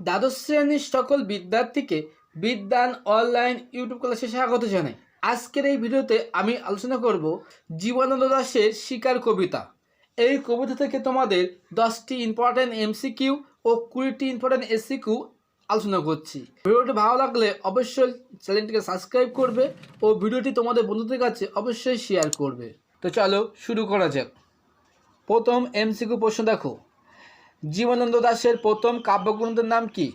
দ্বাদশ শ্রেণীর সকল বিদ্যার্থীকে বিদ্যান অনলাইন ইউটিউব ক্লাসে স্বাগত জানাই। আজকের এই ভিডিওতে আমি আলোচনা করব জীবনানন্দ দাশের শিকার কবিতা। এই কবিতা থেকে তোমাদের 10টি ইম্পর্টেন্ট এমসিকিউ ও 20টি ইম্পর্টেন্ট এসিকিউ আলোচনা করছি। ভিডিওটি ভালো লাগলে অবশ্যই চ্যানেলটিকে সাবস্ক্রাইব করবে ও ভিডিওটি তোমাদের বন্ধুদের কাছে অবশ্যই শেয়ার করবে। তো চলো শুরু করা যাক। প্রথম এমসিকিউ প্রশ্ন দেখো, জীবনানন্দ দাশের প্রথম কাব্যগ্রন্থের নাম কি?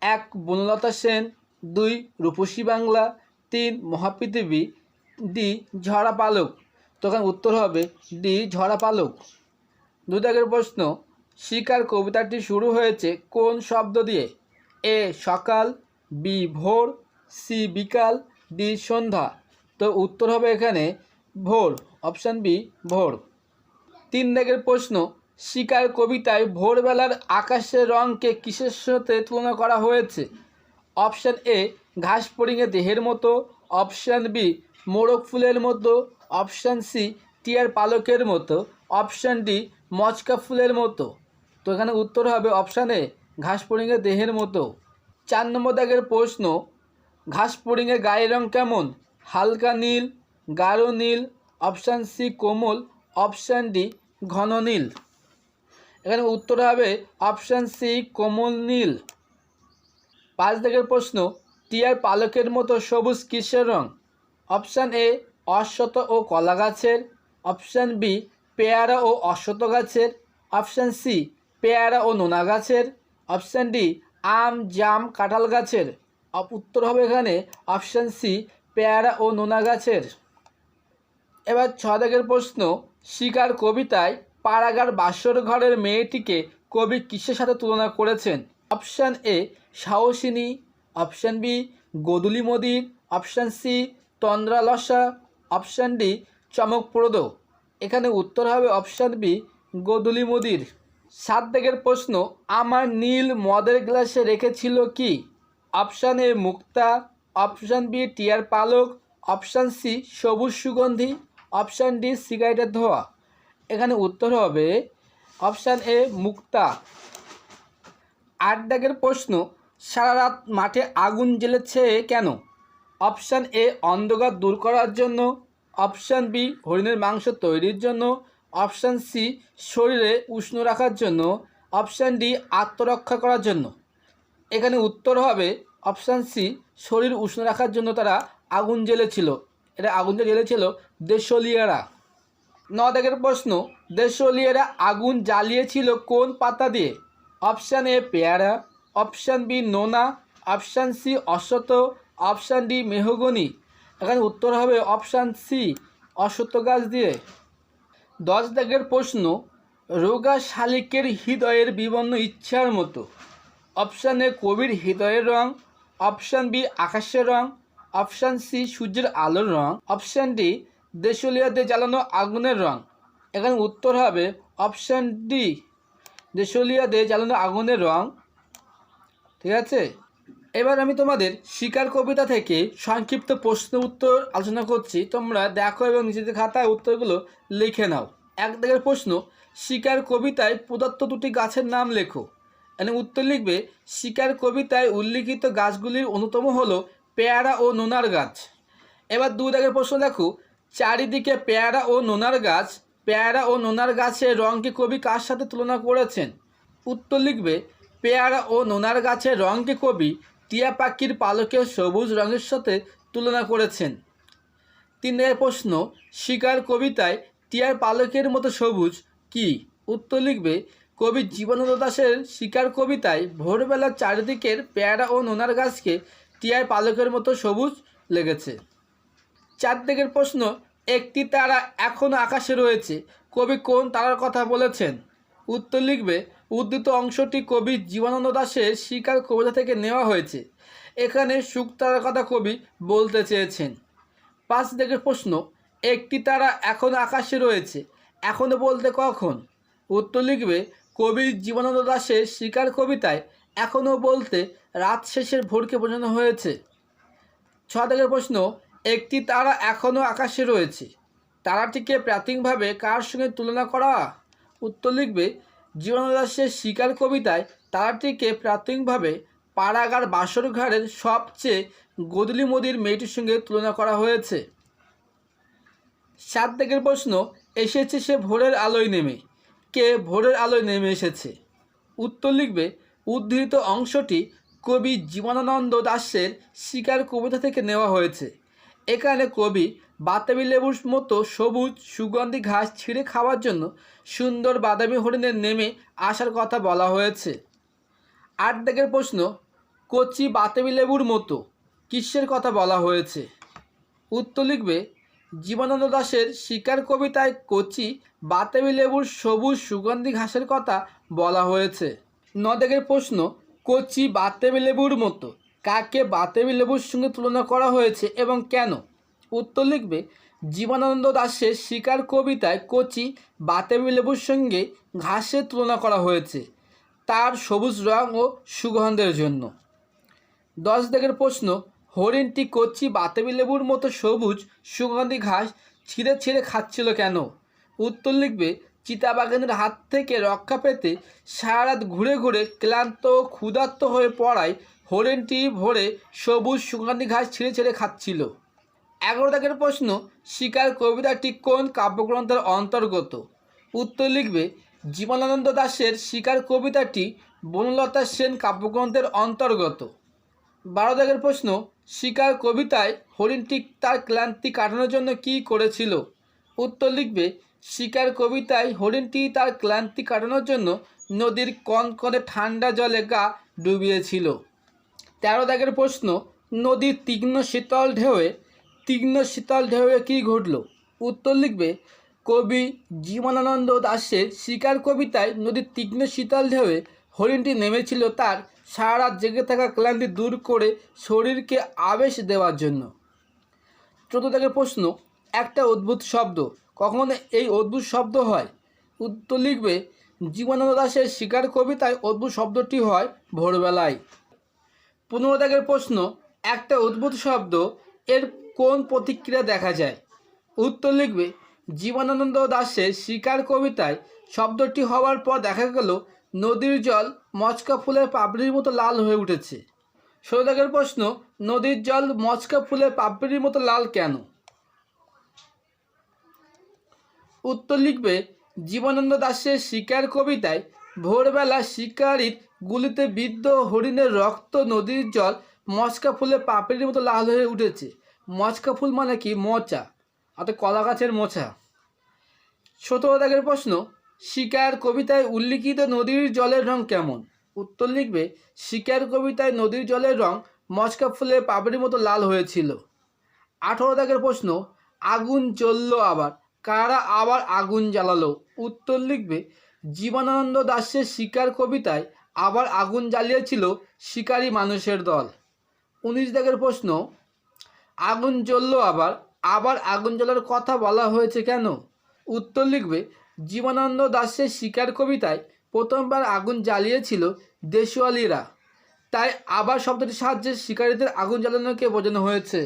1 বনলতা সেন, 2 রূপসী বাংলা, 3 মহাপৃথিবী, ডি ঝরা পালক। তখন উত্তর হবে ডি ঝরা পালক। 2 দাগের প্রশ্ন, শিকার কবিতাটি শুরু হয়েছে কোন শব্দ দিয়ে? এ সকাল, বি ভোর, সি বিকাল, ডি সন্ধ্যা। তো উত্তর হবে এখানে ভোর, অপশান বি ভোর। 3 দাগের প্রশ্ন, শিকার কবিতায় ভোরবেলার আকাশের রঙকে কিসের সাথে তুলনা করা হয়েছে? অপশান এ ঘাস ফড়িংয়ের দেহের মতো, অপশান বি মোরগ ফুলের মতো, অপশান সি টিয়ার পালকের মতো, অপশান ডি মচকা ফুলের মতো। তো এখানে উত্তর হবে অপশান এ ঘাস ফড়িংয়ের দেহের মতো। 4 নম্বর দাগের প্রশ্ন, ঘাস ফড়িংয়ের গায়ের রং কেমন? হালকা নীল, গাঢ় নীল, অপশান সি কোমল, অপশান ডি ঘন নীল। এখানে উত্তর হবে অপশান সি কোমল নীল। 5 দাগের প্রশ্ন, টিয়ার পালকের মতো সবুজ কিসের রং? অপশান এ অশ্বত ও কলা গাছের, অপশান বি পেয়ারা ও অশ্বত গাছের, অপশান সি পেয়ারা ও নোনা গাছের, অপশান ডি আম জাম কাঁঠাল গাছের। উত্তর হবে এখানে অপশান সি পেয়ারা ও নোনা গাছের। এবার 6 দাগের প্রশ্ন, শিকার কবিতায় পাড়াগার বাসর ঘরের মেয়েটিকে কবি কিসের সাথে তুলনা করেছেন? অপশান এ সাহসিনী, অপশান বি গোদুলি মদির, অপশান সি তন্দ্রালসা, অপশান ডি চমকপ্রদ। এখানে উত্তর হবে অপশান বি গোদুলি মদির। 7 দাগের প্রশ্ন, আমার নীল মদের গ্লাসে রেখেছিল কি? অপশান এ মুক্তা, অপশান বি টিয়ার পালক, অপশান সি সবুজ সুগন্ধি, অপশান ডি সিগারেটের ধোঁয়া। এখানে উত্তর হবে অপশান এ মুক্তা। 8 দাগের প্রশ্ন, সারা রাত মাঠে আগুন জ্বেলেছে কেন? অপশান এ অন্ধকার দূর করার জন্য, অপশান বি হরিণের মাংস তৈরির জন্য, অপশান সি শরীরে উষ্ণ রাখার জন্য, অপশান ডি আত্মরক্ষা করার জন্য। এখানে উত্তর হবে অপশান সি শরীর উষ্ণ রাখার জন্য তারা আগুন জ্বেলেছিল। এটা আগুন জ্বেলেছিল দেশলীয়রা। 9 দাগের প্রশ্ন, দেশলীয়রা আগুন জ্বালিয়েছিল কোন পাতা দিয়ে? অপশান এ পেয়ারা, অপশান বি নোনা, অপশান সি অশ্বত, অপশান ডি মেহগনি। এখানে উত্তর হবে অপশান সি অশ্বত গাছ দিয়ে। 10 দাগের প্রশ্ন, রোগা শালিকের হৃদয়ের বিবর্ণ ইচ্ছার মতো। অপশান এ কবির হৃদয়ের রং, অপশান বি আকাশের রং, অপশান সি সূর্যের আলোর রং, অপশান ডি দেশলীয়দের জ্বালানো আগুনের রং। এখানে উত্তর হবে অপশান ডি দেশলীয়দের জ্বালানো আগুনের রং। ঠিক আছে, এবার আমি তোমাদের শিকার কবিতা থেকে সংক্ষিপ্ত প্রশ্ন উত্তর আলোচনা করছি। তোমরা দেখো এবং নিজেদের খাতায় উত্তরগুলো লিখে নাও। 1 দাগের প্রশ্ন, শিকার কবিতায় প্রদত্ত 2টি গাছের নাম লেখো। এখানে উত্তর লিখবে শিকার কবিতায় উল্লিখিত গাছগুলির অন্যতম হলো পেয়ারা ও নোনার গাছ। এবার 2 দাগের প্রশ্ন দেখো, চারিদিকে পেয়ারা ও নোনার গাছ, পেয়ারা ও নোনার গাছের রঙকে কবি কার সাথে তুলনা করেছেন? উত্তর লিখবে পেয়ারা ও নোনার গাছের রঙকে কবি টিয়া পাখির পালকের সবুজ রঙের সাথে তুলনা করেছেন। 3 দাগের প্রশ্ন, শিকার কবিতায় টিয়ার পালকের মতো সবুজ কি? উত্তর লিখবে কবি জীবনানন্দ দাশের শিকার কবিতায় ভোরবেলার চারিদিকের পেয়ারা ও নোনার গাছকে টিয়ার পালকের মতো সবুজ লেগেছে। 4 দাগের প্রশ্ন, একটি তারা এখনও আকাশে রয়েছে, কবি কোন তারার কথা বলেছেন? উত্তর লিখবে উদ্ধৃত অংশটি কবি জীবনানন্দ দাশের শিকার কবিতা থেকে নেওয়া হয়েছে। এখানে শুকতারার কথা কবি বলতে চেয়েছেন। 5 দাগের প্রশ্ন, একটি তারা এখনও আকাশে রয়েছে, এখনও বলতে কখন? উত্তর লিখবে কবি জীবনানন্দ দাশের শিকার কবিতায় এখনও বলতে রাত শেষের ভোরকে বোঝানো হয়েছে। 6 দাগের প্রশ্ন, একটি তারা এখনও আকাশে রয়েছে, তারাটিকে প্রাথমিকভাবে কার সঙ্গে তুলনা করা? উত্তর লিখবে জীবনানন্দ দাশের শিকার কবিতায় তারাটিকে প্রাথমিকভাবে পাড়াগার বাসর ঘরের সবচেয়ে গোদলি মদির মেয়েটির সঙ্গে তুলনা করা হয়েছে। 7 দাগের প্রশ্ন, এসেছে সে ভোরের আলোয় নেমে। কে ভোরের আলোয় নেমে এসেছে? উত্তর লিখবে উদ্ধৃত অংশটি কবি জীবনানন্দ দাশের শিকার কবিতা থেকে নেওয়া হয়েছে। এখানে কবি বাতাবি লেবুর মতো সবুজ সুগন্ধি ঘাস ছিঁড়ে খাওয়ার জন্য সুন্দর বাদামি হরিণের নেমে আসার কথা বলা হয়েছে। 8 দাগের প্রশ্ন, কচি বাতাবি লেবুর মতো কিসের কথা বলা হয়েছে? উত্তর লিখবে জীবনানন্দ দাশের শিকার কবিতায় কচি বাতাবি লেবুর সবুজ সুগন্ধি ঘাসের কথা বলা হয়েছে। 9 দাগের প্রশ্ন, কচি বাতাবি লেবুর মতো কাকে বাতাবি লেবুর সঙ্গে তুলনা করা হয়েছে এবং কেন? উত্তর লিখবে জীবনানন্দ দাশের শিকার কবিতায় কচি বাতাবি লেবুর সঙ্গে ঘাসের তুলনা করা হয়েছে তার সবুজ রং ও সুগন্ধের জন্য। 10 দাগের প্রশ্ন, হরিণটি কচি বাতাবি লেবুর মতো সবুজ সুগন্ধি ঘাস ছিঁড়ে ছিঁড়ে খাচ্ছিল কেন? উত্তর লিখবে চিতাবাঘিনীর হাত থেকে রক্ষা পেতে সারা রাত ঘুরে ঘুরে ক্লান্ত ও ক্ষুধার্ত হয়ে পড়ায় হরিণটি ভোরে সবুজ সুগন্ধি ঘাস ছিঁড়ে ছিঁড়ে খাচ্ছিল। 11 দাগের প্রশ্ন, শিকার কবিতাটি কোন কাব্যগ্রন্থের অন্তর্গত? উত্তর লিখবে জীবনানন্দ দাশের শিকার কবিতাটি বনলতা সেন কাব্যগ্রন্থের অন্তর্গত। 12 দাগের প্রশ্ন, শিকার কবিতায় হরিণটি তার ক্লান্তি কাটানোর জন্য কী করেছিল? উত্তর লিখবে শিকার কবিতায় হরিণটি তার ক্লান্তি কাটানোর জন্য নদীর কনকনে ঠান্ডা জলে গা ডুবিয়েছিল। 13 দাগের প্রশ্ন, নদীর তীক্ষ্ণ শীতল ঢেউয়ে কী ঘটল? উত্তর লিখবে কবি জীবনানন্দ দাশের শিকার কবিতায় নদীর তীক্ষ্ণ শীতল ঢেউয়ে হরিণটি নেমেছিল তার সারা রাত জেগে থাকা ক্লান্তি দূর করে শরীরকে আবেশ দেওয়ার জন্য। 14 দাগের প্রশ্ন, একটা অদ্ভুত শব্দ, কখন এই অদ্ভুত শব্দ হয়? উত্তর লিখবে জীবনানন্দ দাশের শিকার কবিতায় অদ্ভুত শব্দটি হয় ভোরবেলায়। 15 দাগের প্রশ্ন, একটা অদ্ভুত শব্দ এর কোন প্রতিক্রিয়া দেখা যায়? উত্তর লিখবে জীবনানন্দ দাশের শিকার কবিতায় শব্দটি হওয়ার পর দেখা গেল নদীর জল মচকা ফুলের পাপড়ির মতো লাল হয়ে উঠেছে। 16 দাগের প্রশ্ন, নদীর জল মচকা ফুলের পাপড়ির মতো লাল কেন? উত্তর লিখবে জীবনানন্দ দাশের শিকার কবিতায় ভোরবেলা শিকারির গুলিতে বিদ্ধ হরিণের রক্ত নদীর জল মচকা ফুলের পাপড়ির মতো লাল হয়ে উঠেছে। মচকা ফুল মানে কি? মোচা, অর্থাৎ কলা গাছের মোচা। 17 দাগের প্রশ্ন, শিকার কবিতায় উল্লিখিত নদীর জলের রং কেমন? উত্তর লিখবে শিকার কবিতায় নদীর জলের রং মচকা ফুলের পাপড়ির মতো লাল হয়েছিল। 18 দাগের প্রশ্ন, আগুন জ্বললো আবার, কারা আবার আগুন জ্বালালো? উত্তর লিখবে জীবনানন্দ দাশের শিকার কবিতায় আবার আগুন জ্বালিয়েছিল শিকারী মানুষের দল। 19 দাগের প্রশ্ন, আগুন জ্বললো আবার আগুন জ্বলার কথা বলা হয়েছে কেন? উত্তর লিখবে জীবনানন্দ দাশের শিকার কবিতায় প্রথমবার আগুন জ্বালিয়েছিল দেশওয়ালিরা, তাই আবার শব্দটির সাহায্যে শিকারীদের আগুন জ্বালানোকে বোঝানো হয়েছে।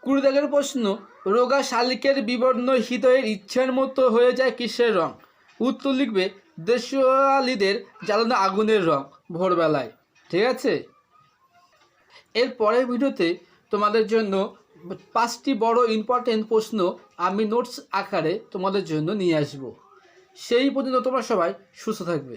20 দাগের প্রশ্ন, রোগা শালিকের বিবর্ণ হৃদয়ের ইচ্ছার মতো হয়ে যায় কিসের রং? উত্তর লিখবে দেশওয়ালিদের জ্বালানো আগুনের রং ভোরবেলায়। ঠিক আছে, এর পরের ভিডিওতে তোমাদের জন্য 5টি বড় ইম্পর্টেন্ট প্রশ্ন আমি নোটস আকারে তোমাদের জন্য নিয়ে আসব। সেই পর্যন্ত তোমরা সবাই সুস্থ থাকবে।